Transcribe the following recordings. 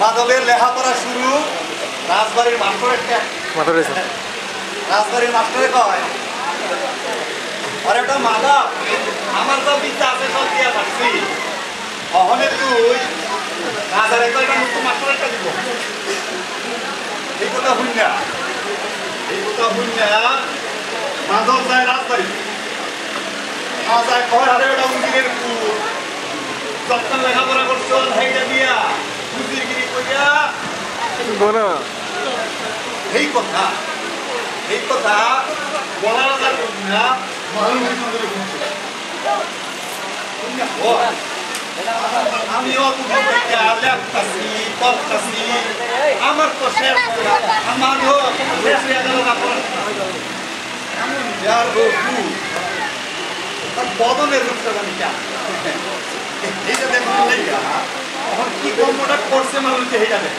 মাধবের লেখাপড়া শুরু রাজবাড়ির মাস্টারে কয় আর একটা মাধব আমার তো বিদ্যা আছে সব দিয়া থাকছি অহনে তুই রাজারে কয়টা নতুন মাস্টারটা দিব এই কথা শুননা মাধব যায় রাজবাড়ি যায় কয় আরে ওটা উজিরের পুত যত লেখাপড়া করছো হেইটা দিয়া উজিরগিরি কইয়া বনা এই কথা বলার না আমিও আমার তো শেষ আমারও বদনের রূপটা এইটা দেখুন এখন কি কর্মটা করছে মানুষ এইটা দেখ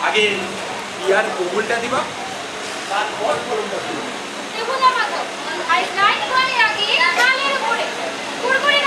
আগে ইয়ার কবুলটা দিবা তারপর কলমটা দিবা দেখো না মাধব আই নাই মানে আগে কানের উপরে কুরকুরে